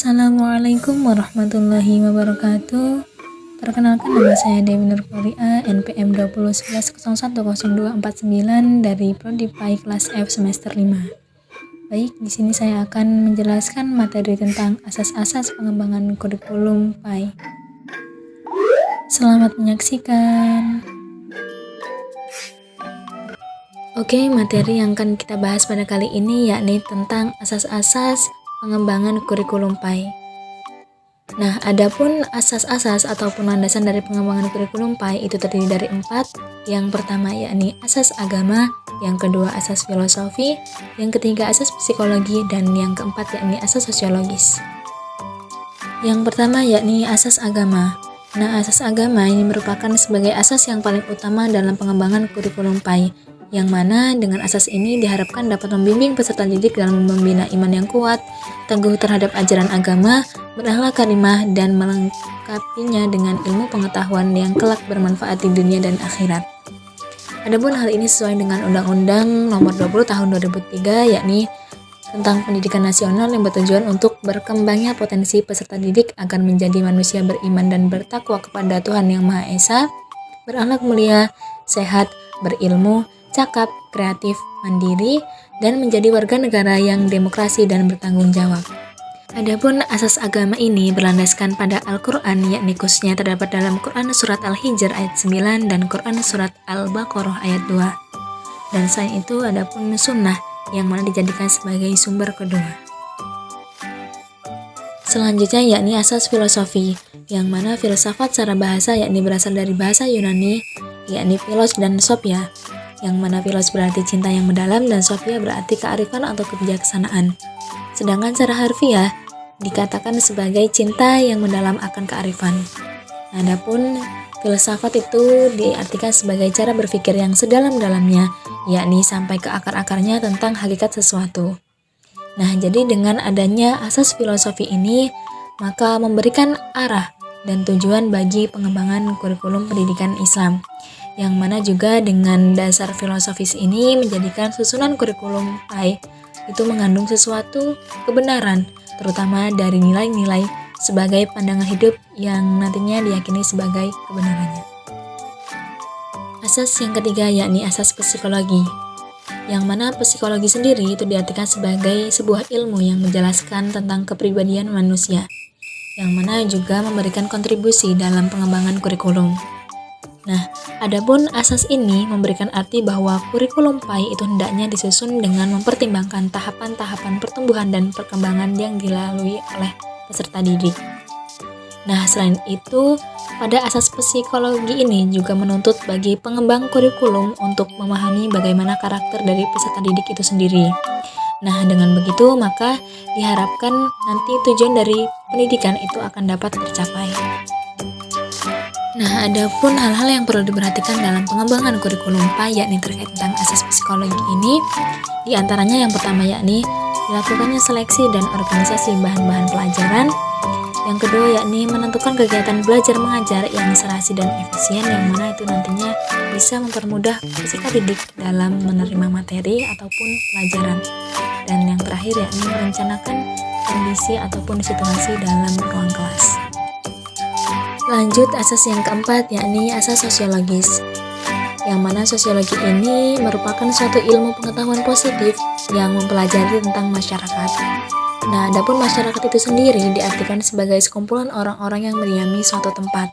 Assalamualaikum warahmatullahi wabarakatuh. Perkenalkan, nama saya Dewi Nurkoria, NPM 2011010249 dari Prodi PAI kelas F semester 5. Baik, di sini saya akan menjelaskan materi tentang asas-asas pengembangan kurikulum PAI. Selamat menyaksikan. Oke, materi yang akan kita bahas pada kali ini yakni tentang asas-asas pengembangan kurikulum PAI. Nah, adapun asas-asas ataupun landasan dari pengembangan kurikulum PAI itu terdiri dari 4. Yang pertama yakni asas agama, yang kedua asas filosofi, yang ketiga asas psikologi, dan yang keempat yakni asas sosiologis. Yang pertama yakni asas agama. Nah, asas agama ini merupakan sebagai asas yang paling utama dalam pengembangan kurikulum PAI, yang mana dengan asas ini diharapkan dapat membimbing peserta didik dalam membina iman yang kuat, teguh terhadap ajaran agama, berakhlak karimah, dan melengkapinya dengan ilmu pengetahuan yang kelak bermanfaat di dunia dan akhirat. Adapun hal ini sesuai dengan Undang-Undang Nomor 20 Tahun 2003, yakni tentang pendidikan nasional yang bertujuan untuk berkembangnya potensi peserta didik agar menjadi manusia beriman dan bertakwa kepada Tuhan Yang Maha Esa, berakhlak mulia, sehat, berilmu, cakap, kreatif, mandiri, dan menjadi warga negara yang demokrasi dan bertanggung jawab. Adapun asas agama ini berlandaskan pada Al-Quran, yakni khususnya terdapat dalam Quran Surat Al-Hijr ayat 9 dan Quran Surat Al-Baqarah ayat 2. Dan selain itu adapun sunnah yang mana dijadikan sebagai sumber kedua. Selanjutnya yakni asas filosofi, yang mana filsafat secara bahasa yakni berasal dari bahasa Yunani, yakni philos dan sophia, yang mana philos berarti cinta yang mendalam dan sophia berarti kearifan atau kebijaksanaan. Sedangkan secara harfiah dikatakan sebagai cinta yang mendalam akan kearifan. Adapun filsafat itu diartikan sebagai cara berpikir yang sedalam-dalamnya, yakni sampai ke akar-akarnya tentang hakikat sesuatu. Nah, jadi dengan adanya asas filosofi ini, maka memberikan arah dan tujuan bagi pengembangan kurikulum pendidikan Islam, yang mana juga dengan dasar filosofis ini menjadikan susunan kurikulum PAI itu mengandung sesuatu kebenaran, terutama dari nilai-nilai sebagai pandangan hidup yang nantinya diyakini sebagai kebenarannya. Asas yang ketiga yakni asas psikologi, yang mana psikologi sendiri itu diartikan sebagai sebuah ilmu yang menjelaskan tentang kepribadian manusia, yang mana juga memberikan kontribusi dalam pengembangan kurikulum. Nah, adapun asas ini memberikan arti bahwa kurikulum PAI itu hendaknya disusun dengan mempertimbangkan tahapan-tahapan pertumbuhan dan perkembangan yang dilalui oleh peserta didik. Nah, selain itu, pada asas psikologi ini juga menuntut bagi pengembang kurikulum untuk memahami bagaimana karakter dari peserta didik itu sendiri. Nah, dengan begitu maka diharapkan nanti tujuan dari pendidikan itu akan dapat tercapai. Nah, adapun hal-hal yang perlu diperhatikan dalam pengembangan kurikulum PAI yakni terkait tentang asas psikologi ini, di antaranya yang pertama yakni dilakukannya seleksi dan organisasi bahan-bahan pelajaran. Yang kedua yakni menentukan kegiatan belajar mengajar yang serasi dan efisien, yang mana itu nantinya bisa mempermudah peserta didik dalam menerima materi ataupun pelajaran. Dan yang terakhir yakni merencanakan kondisi ataupun situasi dalam ruang kelas. Lanjut asas yang keempat yakni asas sosiologis, yang mana sosiologi ini merupakan suatu ilmu pengetahuan positif yang mempelajari tentang masyarakat. Nah, adapun masyarakat itu sendiri diartikan sebagai sekumpulan orang-orang yang mendiami suatu tempat.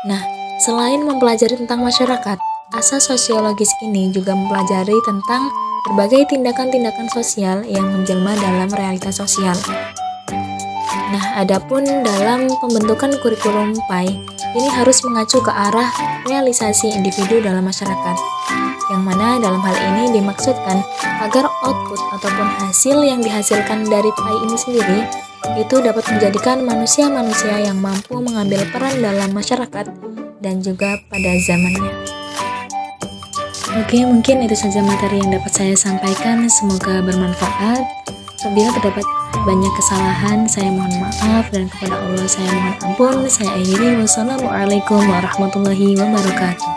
Nah, selain mempelajari tentang masyarakat, asas sosiologis ini juga mempelajari tentang berbagai tindakan-tindakan sosial yang menjelma dalam realitas sosial. Nah, adapun dalam pembentukan kurikulum PAI, ini harus mengacu ke arah realisasi individu dalam masyarakat, yang mana dalam hal ini dimaksudkan agar output ataupun hasil yang dihasilkan dari PAI ini sendiri itu dapat menjadikan manusia-manusia yang mampu mengambil peran dalam masyarakat dan juga pada zamannya. Oke, mungkin itu saja materi yang dapat saya sampaikan, semoga bermanfaat. Apabila terdapat banyak kesalahan, saya mohon maaf, dan kepada Allah saya mohon ampun. Saya akhiri, wassalamualaikum warahmatullahi wabarakatuh.